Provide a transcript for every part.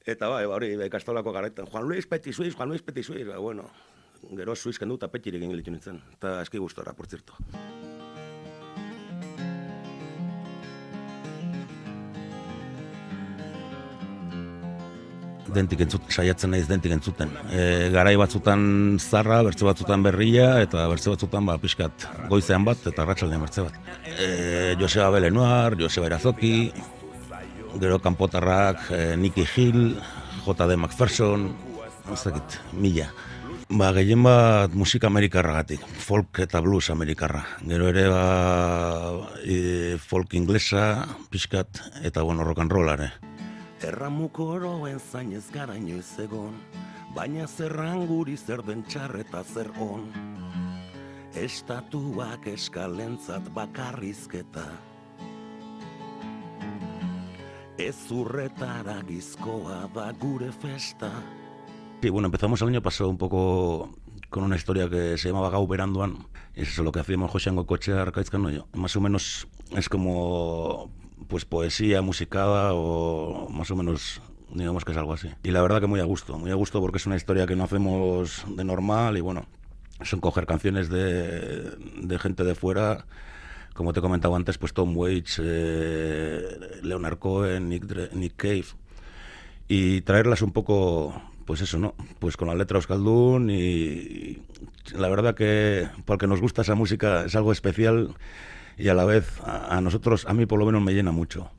Eta hori, ikastolako garaitan, Juan Luis Petit Suiz, bueno, gero Suiz kendu eta Petirik ingilitu nintzen, eta eski gustora, por cierto. Saiatzen naiz dentik entzuten. Garai batzutan zarra, bertze batzutan berria, eta bertze batzutan pixkat goizean bat, eta arratsaldean bertze bat. Joseba Belenoir, Joseba Irazoki, gero kanpotarrak, Nicky Hill, J.D. McPherson, mila. Gehien bat musika amerikarragatik, folk eta blues amerikarra. Gero ere folk inglesa, pixkat, eta rock and rollare. Erramuko oroen zainez gara inoiz egon, baina zerran guri zer den txar eta zer on. Estatuak eskalentzat bakarrizketa, ez urretara gizkoa da gure festa. Sí, bueno, empezamos el año pasado un poco con una historia que se llamaba Gau Beranduan, y eso es lo que hacíamos José Angocochea, Arkaizkan, yo. Más o menos es como pues poesía musicada o más o menos digamos que es algo así. Y la verdad que muy a gusto porque es una historia que no hacemos de normal y bueno, son coger canciones de gente de fuera, como te comentaba antes, pues Tom Waits, Leonard Cohen, Nick Cave, y traerlas un poco, pues eso, ¿no? Pues con la letra euskaldun y la verdad que porque nos gusta esa música es algo especial. Y a la vez, a nosotros, a mí por lo menos me llena mucho.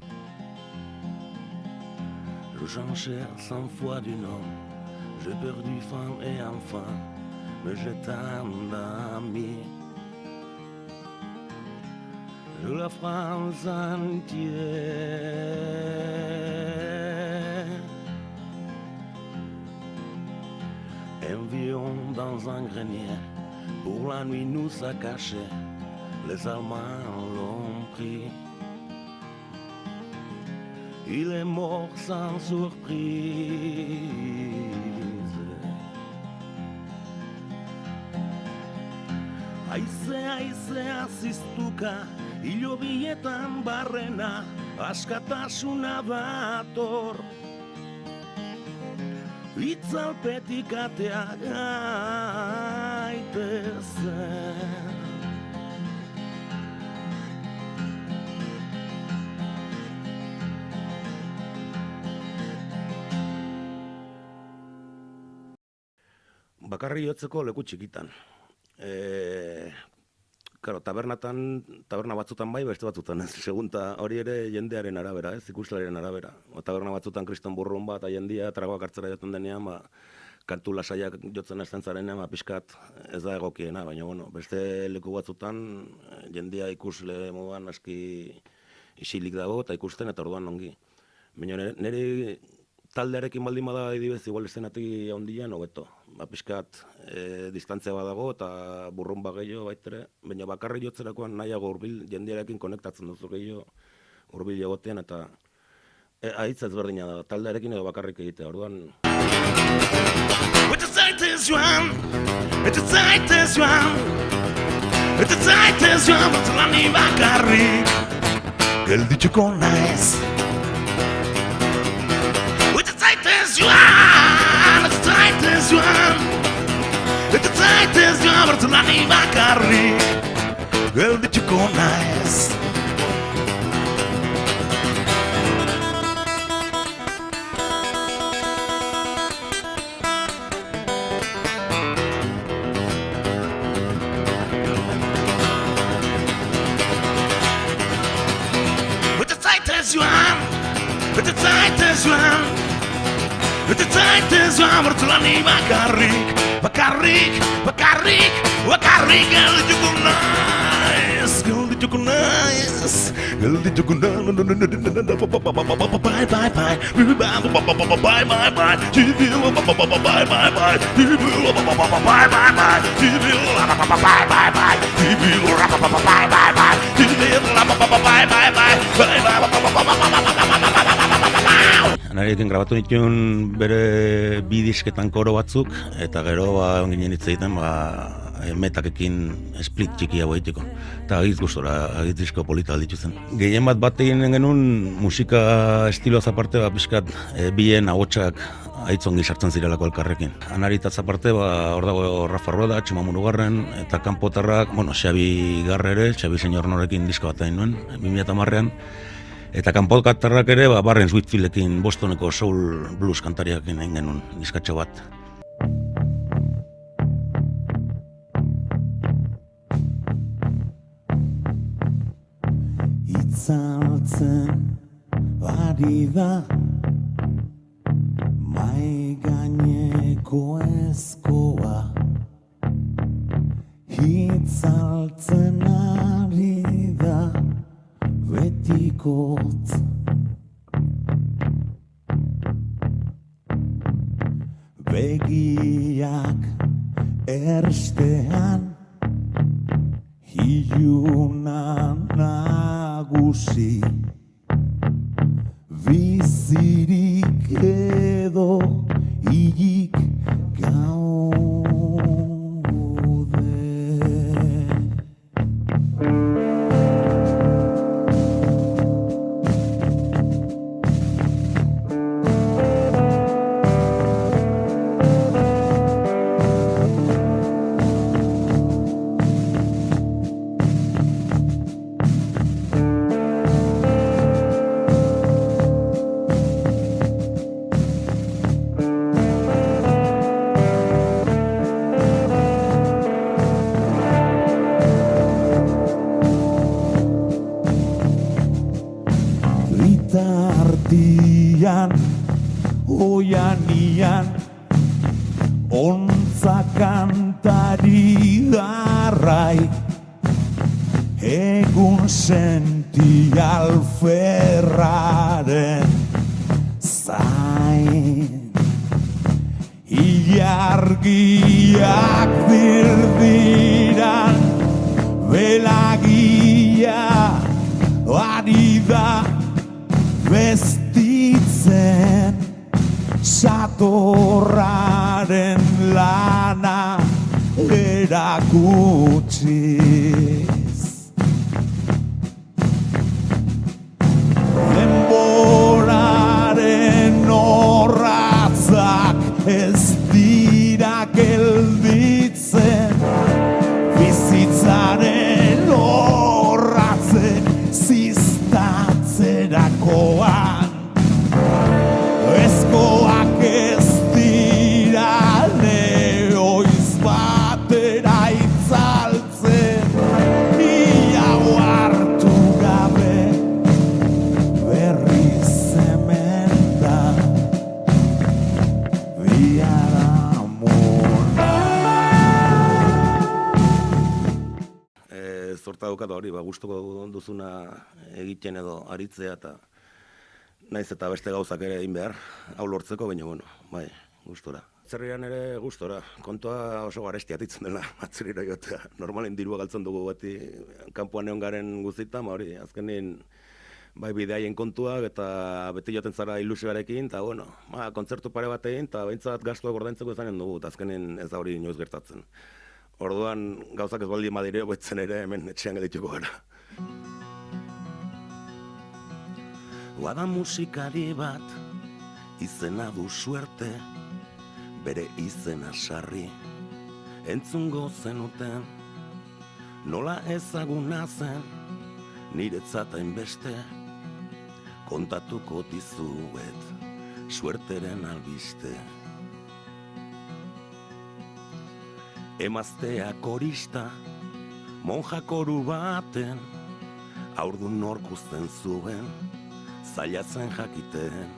Envions dans un grenier, pour la nuit nous a caché. Les Allemands l'ont pris. Il est mort sans surprise. Aizea ziztuka, hilobietan barrena, askatasuna dator. Itzalpetik atea gaitezen. Bakarri jotzeko leku txikitan. Taberna batzutan bai, beste batzutan ez. Segunta hori ere jendearen arabera, ikuslaren arabera. Taberna batzutan kriston burrun bat, jendia, tragoak hartzera joten denean, kantu lasaiak jotzen hasten zarenean, pixkat ez da egokiena, baina beste leku batzutan jendia ikusle moduan aski isilik dago eta ikusten eta orduan ongi. Baina niri taldearekin baldin bada adibidez igual eszenatik handian hobeto. Pixkat distantzia badago eta burrun gehiago baitere, baina bakarri jotzerakoan nahiago hurbil jendearekin konektatzen duzu gehiago hurbil egotean eta ahitza ezberdina da, taldearekin edo bakarrik egitea, orduan. Eta zaitez joan, batzulani bakarrik, gelditxuko naiz. Eta zaitez joan, bertzulani bakarrik, gelditxuko naiz. Eta zaitez joan, bertzulani bakarrik, gelditxuko naiz, gelditxuko naiz. Narekin grabatu nituen bere bi disketan koro batzuk, eta gero ginen hitz egiten metakekin split txiki hau egiteko. Eta agiz gustora, agiz disko polita alditu zen. Gehien bat egin genuen musika estiloaz aparte, pixkat bien ahotsak aitzongi sartzen zirelako elkarrekin. Anaritaz aparte, hor dago Rafa Rueda, Txema Murugarren, eta kanpotarrak, Xabi Garrere, Xabi Señor Norekin disko bat egin nuen, 2010an. Eta kanpotarrak ere, Barrens Whitfieldekin, Bostoneko soul blues kantariakin egin genuen diskatxo bat. Itzaltzen ari da mai gaineko ezkoa, itzaltzen ari da betikotz. Begiak erstean iluna nagusi, bizirik edo hilik gaude. Bitartian, oianian, ontza kantari darrai, egun senti alferraren zain. Ilargiak dirdiran, belagia ari da bestitzen, satorraren lana erakutsiz. Denboraren orratzak ez dira gelditzen, bizitzaren orratzen ziztatzerakoan. Ezkoak ez dira lehoiz batera itzaltzen, iau hartu gabe berriz hemen da biharamuna. Zorta daukat hori, gustuko duzuna egiten edo aritzea, eta naiz eta beste gauzak ere egin behar, hau lortzeko, baina, bai, gustora. Atzerrian ere gustora, kontua oso garestia ditzen dela, atzerrira jotea. Normalen dirua galtzen dugu bati, kanpoan egon garen guztita, hori, azkenin, bai bideaien kontuak, eta beti joten zara ilusioarekin, eta, kontzertu pare bat egin, eta behintzat gastuak ordaintzeko izanen dugu, eta azkenin ez da hori inoiz gertatzen. Orduan, gauzak ez baldin badire, betzen ere hemen etxean geldituko gara. Bada musikari bat, izena du suerte, bere izena sarri, entzungo zenuten, nola ezaguna zen, niretzat hainbeste, kontatuko dizuet, suerteren albiste. Emaztea korista, monjakoru baten, aurdun norkuzten zuen, zailatzen jakiten,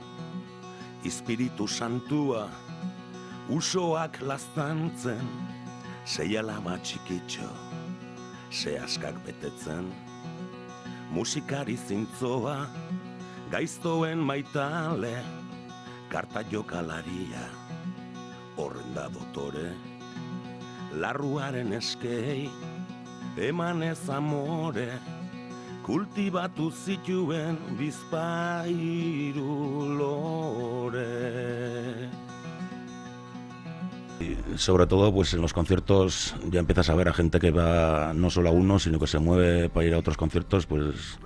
Espiritu Santua, usoak laztantzen, seialaba txikitxo, sehaskak betetzen, musikari zintzoa, gaiztoen maitale, karta jokalaria, horren da dotore, larruaren eskei, emanez amore, kultibatu zituen bizpairu lore. sobre todo pues en los conciertos ya empiezas a ver a gente que va no solo a uno, sino que se mueve para ir a otros conciertos, pues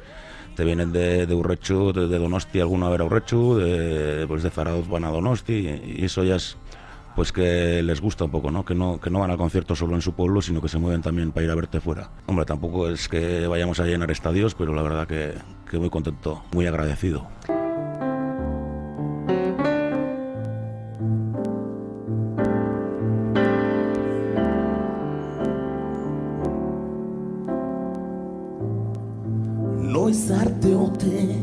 te vienen de Urretxu, de Donosti alguno a ver a Urretxu, pues de Zarauz van a Donosti, y eso ya es pues que les gusta un poco, ¿no? Que no van al concierto solo en su pueblo, sino que se mueven también para ir a verte fuera. Hombre, tampoco es que vayamos a llenar estadios, pero la verdad que muy contento, muy agradecido. Noiz arte ote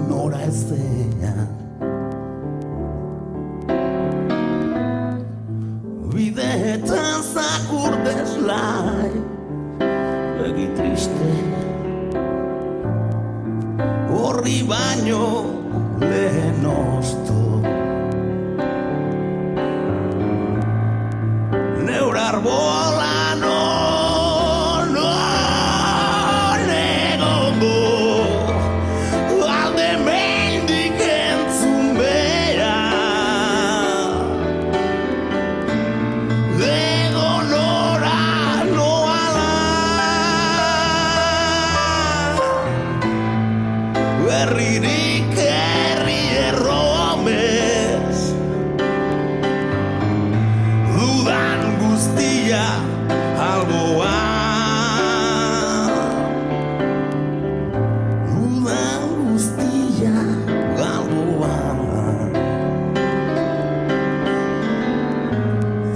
nora ezean bideetan zakur deslai begi triste horri baino lehen osto neur arbola herririk herri erromez dudan guztia alboa dudan guztia alboa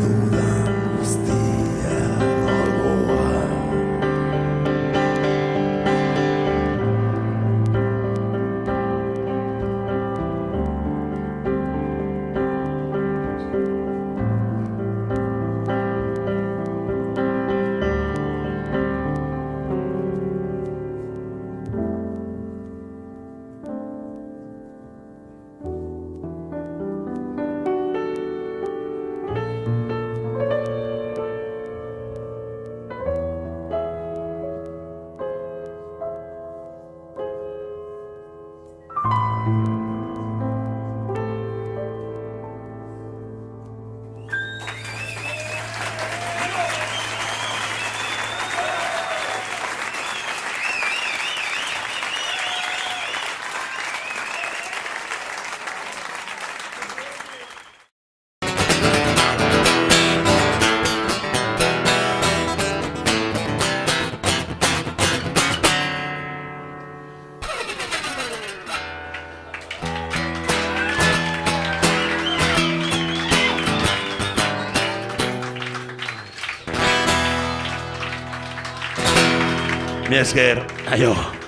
dudan guztia alboa. Mi esker, aio.